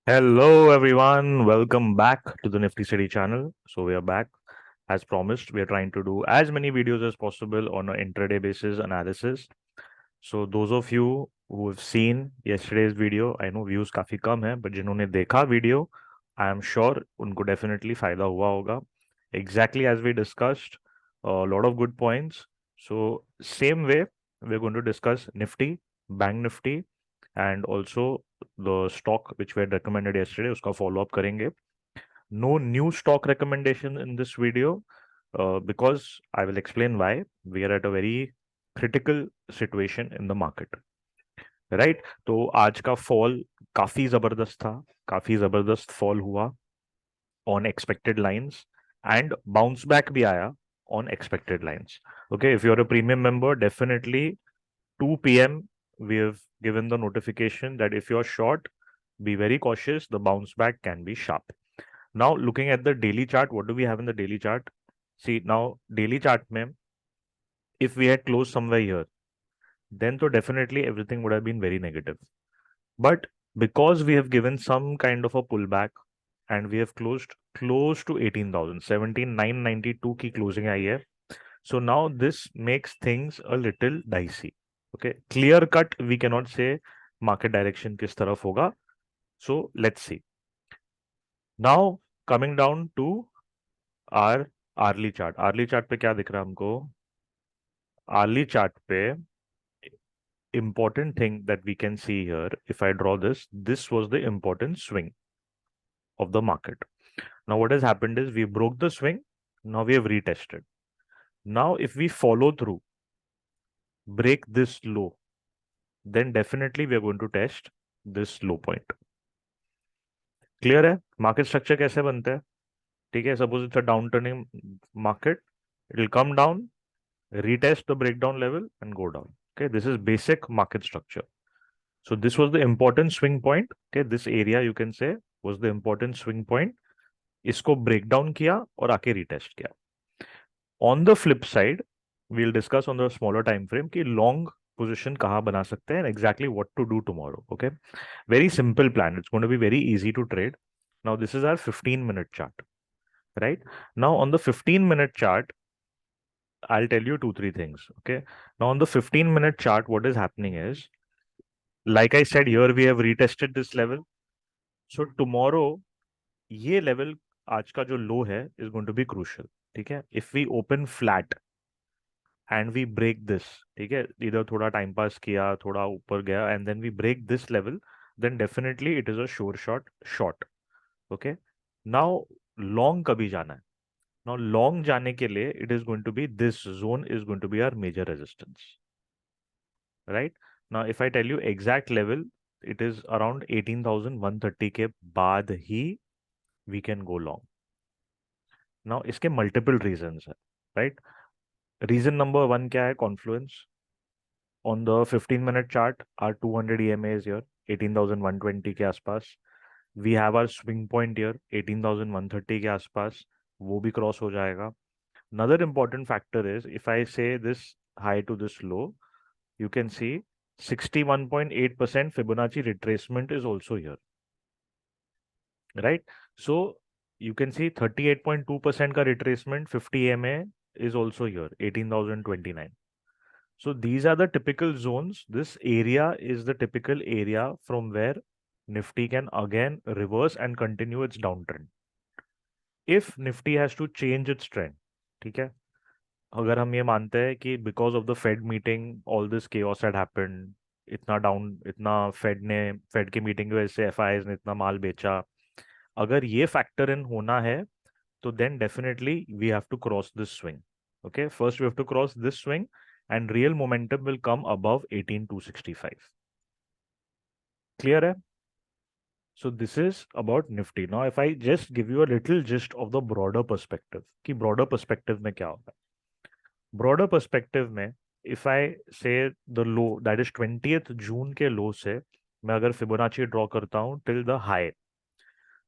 Hello everyone, welcome back to the Nifty City channel. So we are back. As promised, we are trying to do as many videos as possible on an intraday basis analysis. So those of you who have seen yesterday's video, I know views काफी कम है, but जिन्होंने देखा video, I am sure उनको definitely फायदा हुआ होगा. Exactly as we discussed, a lot of good points. So same way, we're going to discuss Nifty, Bank Nifty, and also the stock which we had recommended yesterday. उसका follow up करेंगे. No new stock recommendation in this video because I will explain why. We are at a very critical situation in the market. Right तो आज का fall काफी जबरदस्त था, काफी जबरदस्त फॉल हुआ on expected lines and bounce back भी आया on expected lines. Okay, if you are a premium member, definitely 2 p.m. we have given the notification that if you're short, be very cautious. The bounce back can be sharp. Now, looking at the daily chart, what do we have in the daily chart? See, now daily chart, mein, if we had closed somewhere here, then so definitely everything would have been very negative. But because we have given some kind of a pullback and we have closed close to 18,000, 17,992 की closing आई है. So now this makes things a little dicey. Okay, clear cut we cannot say market direction किस तरफ होगा. So let's see. Now coming down to our hourly chart. Hourly chart पे क्या दिख रहा है हमको? Hourly chart पे important thing that we can see here, if I draw this was the important swing of the market. Now what has happened is we broke the swing. Now we have retested. Now if we follow through, break this low, then definitely we are going to test this low point. Clear है market structure कैसे बनता है? ठीक है, suppose it's a down turning market, it will come down, retest the breakdown level and go down. Okay, this is basic market structure. So this was the important swing point. Okay, this area you can say was the important swing point. इसको break down किया और आके retest किया. On the flip side, we'll discuss on the smaller time frame कि long position कहाँ बना सकते हैं and exactly what to do tomorrow. Okay, very simple plan. It's going to be very easy to trade. Now this is our 15-minute chart, right? Now on the 15-minute chart, I'll tell you 2-3 things. Okay. Now on the 15-minute chart, what is happening is, like I said, here we have retested this level. So tomorrow, ये level आज का जो low है is going to be crucial. ठीक है. If we open flat and we break this, ठीक है, इधर थोड़ा time pass किया, थोड़ा ऊपर गया, and then we break this level, then definitely it is a sure short. Okay. Now long कभी जाना है? Now long जाने के लिए it is going to be, this zone is going to be our major resistance. Right? Now, if I tell you exact level, it is around 18,130 के बाद ही we can go long. Now, इसके multiple reasons है, right? Reason number 1 क्या है? Confluence. On the 15-minute chart, our 200 EMA is here, 18,120 के आसपास. We have our swing point here, 18,130 के आसपास, वो भी cross हो जाएगा. Another important factor is, if I say this high to this low, you can see 61.8% Fibonacci retracement is also here, right? So you can see 38.2% का retracement, 50 EMA is also here, 18,029. So these are the typical zones. This area is the typical area from where Nifty can again reverse and continue its downtrend. If Nifty has to change its trend, ठीक है, अगर हम ये मानते हैं कि because of the Fed meeting all this chaos had happened, इतना down, इतना फेड की मीटिंग की वजह से एफआईआईज ने इतना माल बेचा, अगर ये फैक्टर इन होना है तो then definitely we have to cross this swing. Okay, first we have to cross this swing and real momentum will come above 18,265. Clear है? So this is about Nifty. Now if I just give you a little gist of the broader perspective, कि broader perspective में क्या होगा? Broader perspective में, if I say the low that is 20th June के low से मैं अगर Fibonacci draw करता हूँ till the high,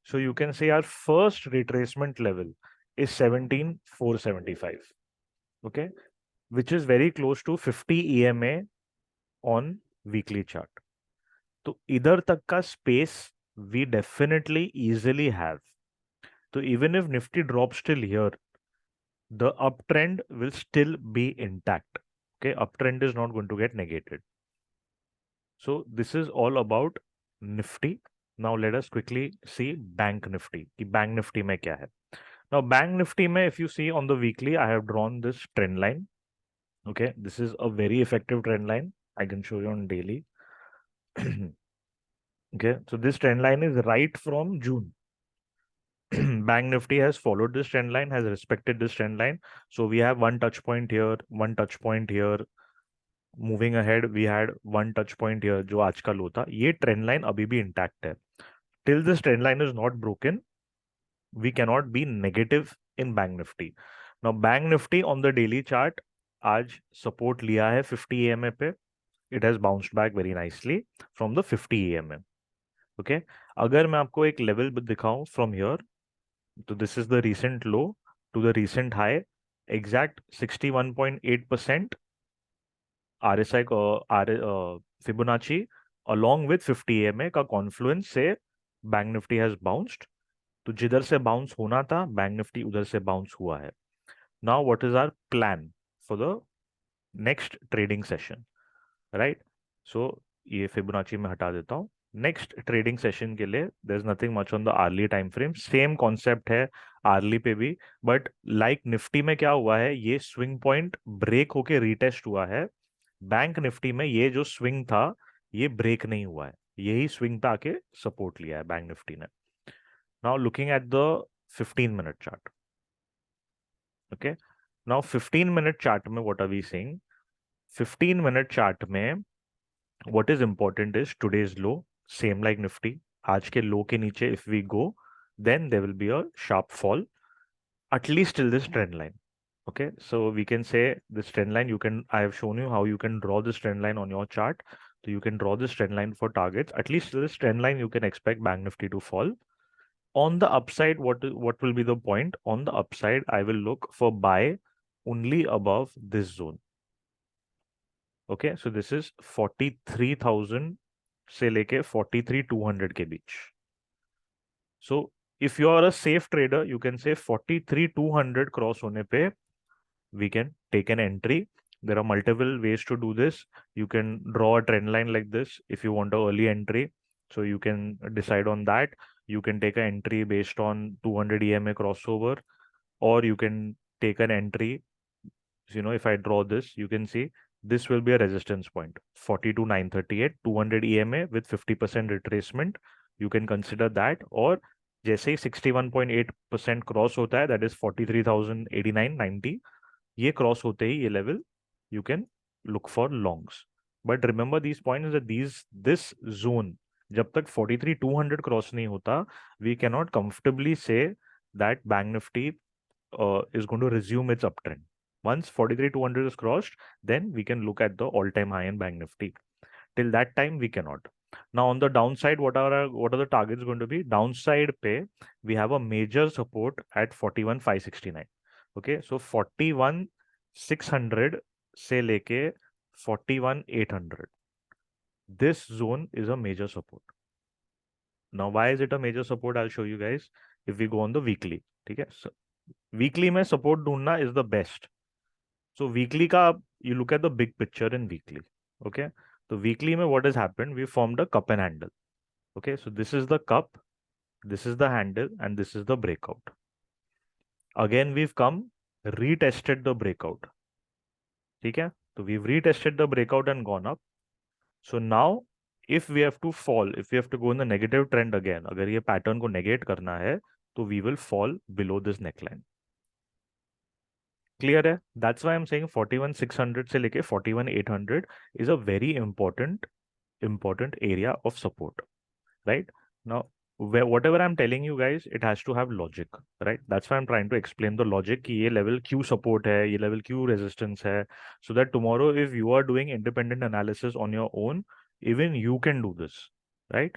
so you can say our first retracement level is 17,475, okay, which is very close to 50 EMA on weekly chart. तो इधर तक का space we definitely easily have. So even if Nifty drops till here, the uptrend will still be intact. Okay, uptrend is not going to get negated. So this is all about Nifty. Now let us quickly see Bank Nifty. कि Bank Nifty में क्या है? Now Bank Nifty में, if you see on the weekly, I have drawn this trend line. Okay, this is a very effective trend line. I can show you on daily. Okay, so this trend line is right from June. Bank Nifty has followed this trend line, has respected this trend line. So we have one touch point here, one touch point here. Moving ahead, we had one touch point here, जो आज का लो था. ये trend line अभी भी intact है. Till this trend line is not broken, we cannot be negative in Bank Nifty. Now Bank Nifty on the daily chart आज support लिया है 50 EMA पे. It has bounced back very nicely from the 50 EMA. Okay, अगर मैं आपको एक level दिखाऊं from here, तो this is the recent low to the recent high, exact 61.8% RSI Fibonacci along with 50 EMA का confluence से Bank Nifty has bounced. तो जिधर से बाउंस होना था बैंक निफ्टी उधर से बाउंस हुआ है. Now what is our plan for the next trading session, right? So ये फिबोनाची में हटा देता हूँ. नेक्स्ट ट्रेडिंग सेशन के लिए there is nothing much on the early time frame. Same concept है आर्ली पे भी, बट लाइक निफ्टी में क्या हुआ है, ये स्विंग पॉइंट ब्रेक होके रीटेस्ट हुआ है. बैंक निफ्टी में ये जो स्विंग था ये ब्रेक नहीं हुआ है, यही स्विंग पे आके सपोर्ट लिया है बैंक निफ्टी ने. Now looking at the 15-minute chart. Okay. Now 15-minute chart में what are we seeing? 15-minute chart में what is important is today's low, same like Nifty. आज के low के नीचे if we go, then there will be a sharp fall, at least till this trend line. Okay, so we can say this trend line, I have shown you how you can draw this trend line on your chart. So you can draw this trend line for targets. At least till this trend line, you can expect Bank Nifty to fall. On the upside, what will be the point? On the upside, I will look for buy only above this zone. Okay, so this is 43,000 से लेके 43,200 के बीच. So if you are a safe trader, you can say 43,200 cross होने पे we can take an entry. There are multiple ways to do this. You can draw a trend line like this if you want an early entry. So you can decide on that. You can take an entry based on 200 EMA crossover, or you can take an entry. So, you know, if I draw this, you can see this will be a resistance point, 42,938, 200 EMA with 50% retracement. You can consider that. और जैसे ही 61.8% cross होता है, that is 43,089.90, ये cross होते ही ये level, you can look for longs. But remember these points that this zone, जब तक 43,200 cross नहीं होता, we cannot comfortably say that Bank Nifty is going to resume its uptrend. Once 43,200 is crossed, then we can look at the all-time high in Bank Nifty. Till that time, we cannot. Now on the downside, what are the targets going to be? Downside pay, we have a major support at 41,569. Okay, so 41,600 से लेके 41,800. This zone is a major support. Now, why is it a major support? I'll show you guys if we go on the weekly. ठीक है, so weekly में support ढूंढना is the best. So weekly का you look at the big picture in weekly. Okay, so weekly में what has happened? We formed a cup and handle. Okay, so this is the cup, this is the handle, and this is the breakout. Again we've come, retested the breakout. ठीक है, so we've retested the breakout and gone up. So now if we have to fall, if we have to go in the negative trend again, अगर ये pattern को negate करना है, तो we will fall below this neckline. Clear है? That's why I'm saying 41,600 से लेके 41,800 is a very important area of support, right? Now, whatever I'm telling you guys, it has to have logic, right? That's why I'm trying to explain the logic कि ये level क्यों support है, ये level क्यों resistance है, so that tomorrow if you are doing independent analysis on your own, even you can do this, right?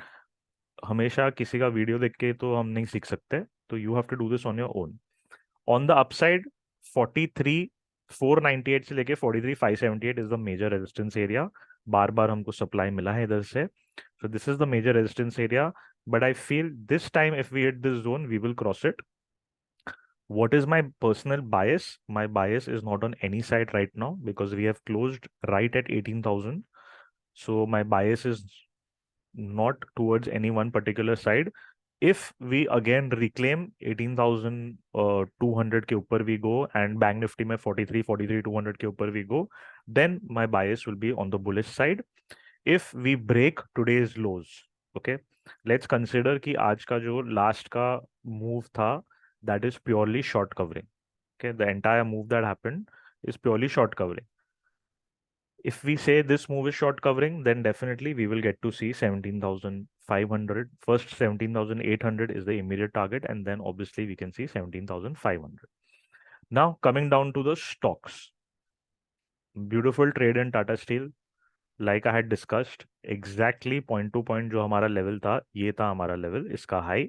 हमेशा किसी का वीडियो देख के तो हम नहीं सीख सकते, तो you have to do this on your own. On the upside, 43,498 से लेके 43,578 is the major resistance area. बार बार हमको सप्लाई मिला है इधर से. So this is the major resistance area. but I feel this time if we hit this zone, we will cross it. What is my personal bias? My bias is not on any side right now because we have closed right at 18,000. So my bias is not towards any one particular side. If we again reclaim 18,200 के ऊपर we go and Bank Nifty में 43,200 के ऊपर we go, then my bias will be on the bullish side. If we break today's lows, okay, let's consider कि आज का जो last का move था, that is purely short covering. Okay, the entire move that happened is purely short covering. If we say this move is short covering, then definitely we will get to see 17,500. First, 17,800 is the immediate target, and then obviously we can see 17,500. Now, coming down to the stocks. Beautiful trade in Tata Steel. Like I had discussed, exactly point to point जो हमारा level था, ये था हमारा level, इसका high.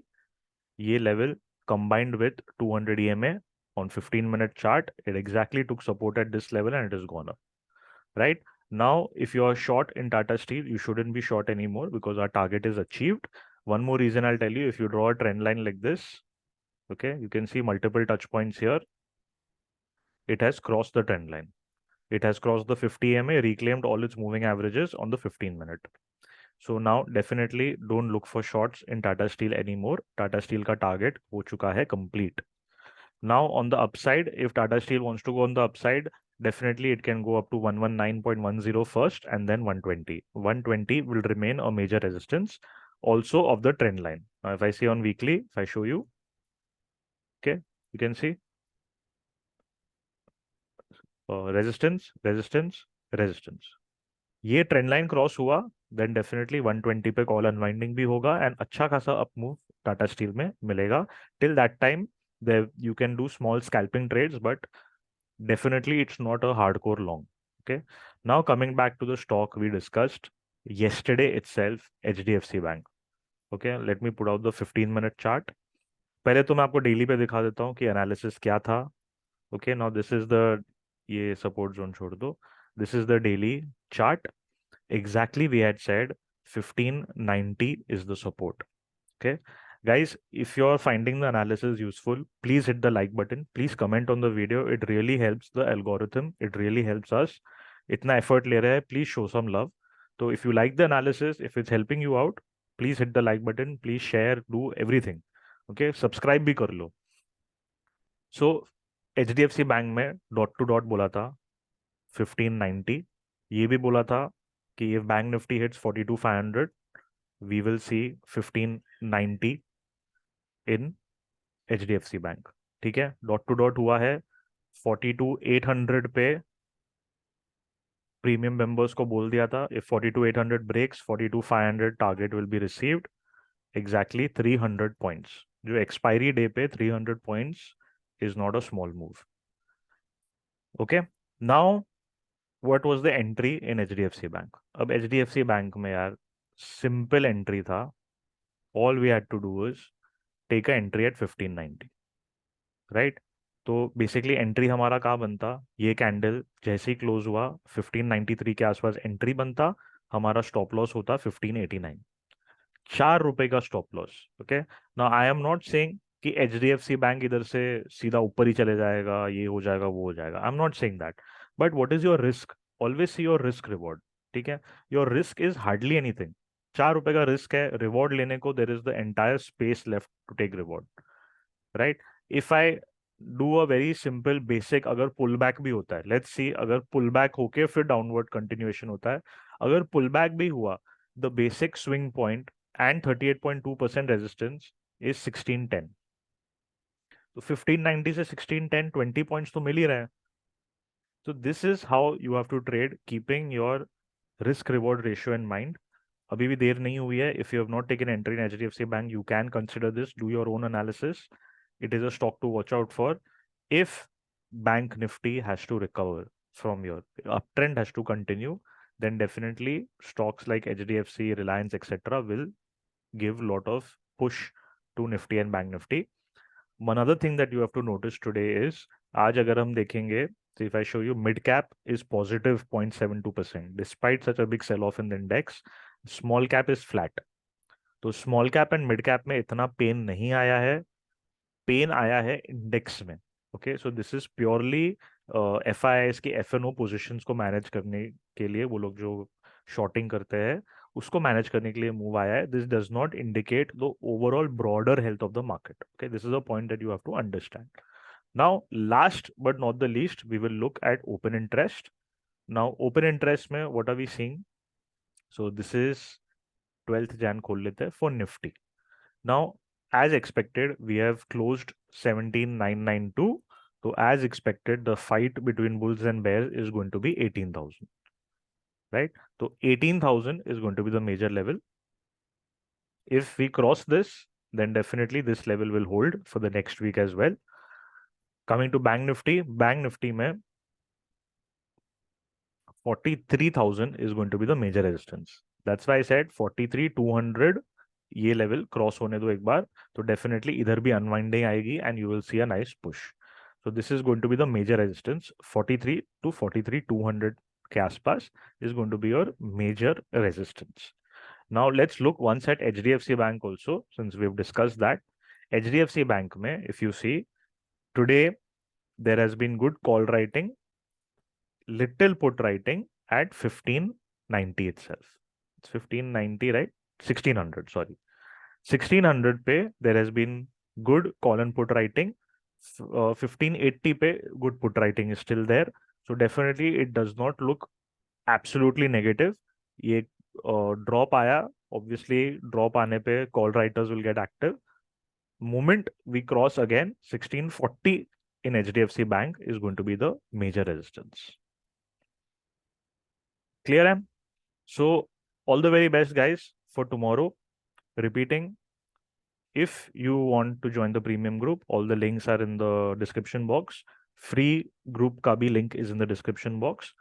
ये level combined with 200 EMA on 15-minute chart, it exactly took support at this level and it has gone up. Right now, if you are short in Tata Steel, you shouldn't be short anymore because our target is achieved. One more reason I'll tell you, if you draw a trend line like this, okay, you can see multiple touch points here. It has crossed the trend line. It has crossed the 50 EMA, reclaimed all its moving averages on the 15-minute. So now definitely don't look for shorts in Tata Steel anymore. Tata Steel ka target ho chuka hai complete. Now on the upside, if Tata Steel wants to go on the upside, definitely it can go up to 119.10 first and then 120. 120 will remain a major resistance also of the trend line. Now if I see on weekly, if I show you, okay, you can see resistance, resistance, resistance. ये trend line cross हुआ then definitely 120 पे call unwinding भी होगा and अच्छा खासा up move Tata steel में मिलेगा. Till that time you can do small scalping trades, but definitely it's not a hardcore long. Okay, now coming back to the stock we discussed yesterday itself, HDFC Bank. Okay, let me put out the 15-minute chart. पहले तो मैं आपको daily पे दिखा देता हूँ कि analysis क्या था. Okay, now this is the, ये सपोर्ट जोन छोड़ दो, this is the daily chart. Exactly we had said 1590 is the support. Okay, guys, if you're finding the analysis useful, please hit the like button, please comment on the video. It really helps the algorithm, it really helps us. Itna effort le raha hai, please show some love. So if you like the analysis, if it's helping you out, please hit the like button, please share, do everything. Okay, subscribe bhi kar lo. So HDFC bank में dot to dot बोला था 1590. ये भी बोला था कि if bank nifty hits 42,500, we will see 1590 in HDFC bank. ठीक है, डॉट टू डॉट हुआ है 42,800 पे. प्रीमियम मेंबर्स को बोल दिया था if 42,800 breaks, 42,500 target will be received. Exactly 300 points. जो एक्सपायरी डे पे 300 points is not a small move. Okay, now what was the entry in HDFC bank? अब HDFC बैंक में यार सिंपल एंट्री था. All we had to do is take a entry at 1590. Right, तो basically entry हमारा कहाँ बनता, ये candle जैसे ही क्लोज हुआ 1593 के आसपास एंट्री बनता. हमारा स्टॉप लॉस होता 1589. ₹4 का stop loss. Okay, now I am not saying कि HDFC बैंक इधर से सीधा ऊपर ही चले जाएगा, ये हो जाएगा, वो हो जाएगा. I am not saying that, but what is your risk? Always see your risk reward. ठीक है, your risk is hardly anything. ₹4 का रिस्क है, रिवॉर्ड लेने को there is the entire space left to take reward. Right, if I do a very simple basic, अगर pull back भी होता है, लेट्स सी, अगर पुल बैक होके फिर डाउनवर्ड कंटिन्यूएशन होता है, अगर पुल बैक भी हुआ, the basic swing point and 38.2% resistance is 1610. तो 1590 से 1610 20 पॉइंट्स तो मिल ही रहे हैं. So this is how you have to trade, keeping your risk reward ratio in mind. अभी भी देर नहीं हुई है. If you have not taken entry in HDFC Bank, you can consider this. Do your own analysis. It is a stock to watch out for. If Bank Nifty has to recover from your uptrend, has to continue, then definitely stocks like HDFC, Reliance, etc. will give lot of push to Nifty and Bank Nifty. One other thing that you have to notice today is, आज अगर हम देखेंगे, so if I show you, mid cap is positive 0.72% despite such a big sell off in the index. Small cap is flat. तो small cap and mid cap में इतना pen नहीं आया है, पेन आया है इंडेक्स में। Okay, so this is purely F I S की एफ एन ओ पोजिशन को मैनेज करने के लिए, वो लोग जो शॉर्टिंग करते हैं उसको मैनेज करने के लिए मूव आया है। This does not indicate the overall broader health of the market. Okay, this is a point that you have to understand. Now last but not the least, we will look at open interest. Now open interest में what are we seeing? So this is 12th Jan खोल लेते हैं for Nifty. Now, as expected, we have closed 17,992. So, as expected, the fight between bulls and bears is going to be 18,000, right? So, 18,000 is going to be the major level. If we cross this, then definitely this level will hold for the next week as well. Coming to Bank Nifty mein 43,000 is going to be the major resistance. That's why I said 43,200 ये level cross होने दो एक बार, तो definitely इधर भी unwinding आएगी and you will see a nice push. So this is going to be the major resistance. 43 to 43,200 के आसपास is going to be your major resistance. Now let's look once at HDFC bank also, since we have discussed that. HDFC bank में if you see today there has been good call writing, little put writing at 1590 itself. It's 1590, right? 1600, sorry. 1600 पे there has been good call and put writing. 1580 पे good put writing is still there. So definitely it does not look absolutely negative. ये drop आया, obviously drop आने पे call writers will get active. Moment we cross again 1640 in HDFC Bank is going to be the major resistance. Clear, am? So, all the very best, guys, for tomorrow. Repeating, if you want to join the premium group, all the links are in the description box. Free group ka bhi link is in the description box.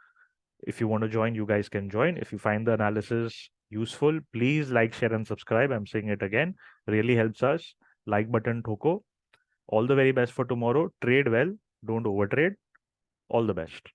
If you want to join, you guys can join. If you find the analysis useful, please like, share, and subscribe. I'm saying it again. Really helps us. Like button thoko. All the very best for tomorrow. Trade well. Don't overtrade. All the best.